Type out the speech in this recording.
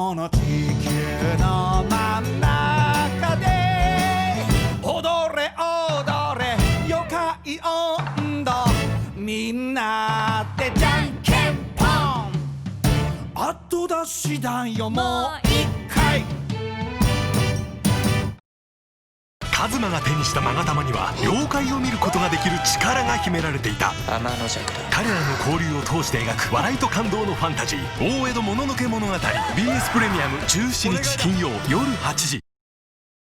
この地球の真ん中で踊れ踊れよかい温度みんなでじゃんけんぽん後出しだよもう一回カズマが手にした勾玉には妖怪を見ることができる力が秘められていた。天の弱だ。彼らの交流を通して描く笑いと感動のファンタジー大江戸もののけ物語 BS プレミアム17日金曜夜8時。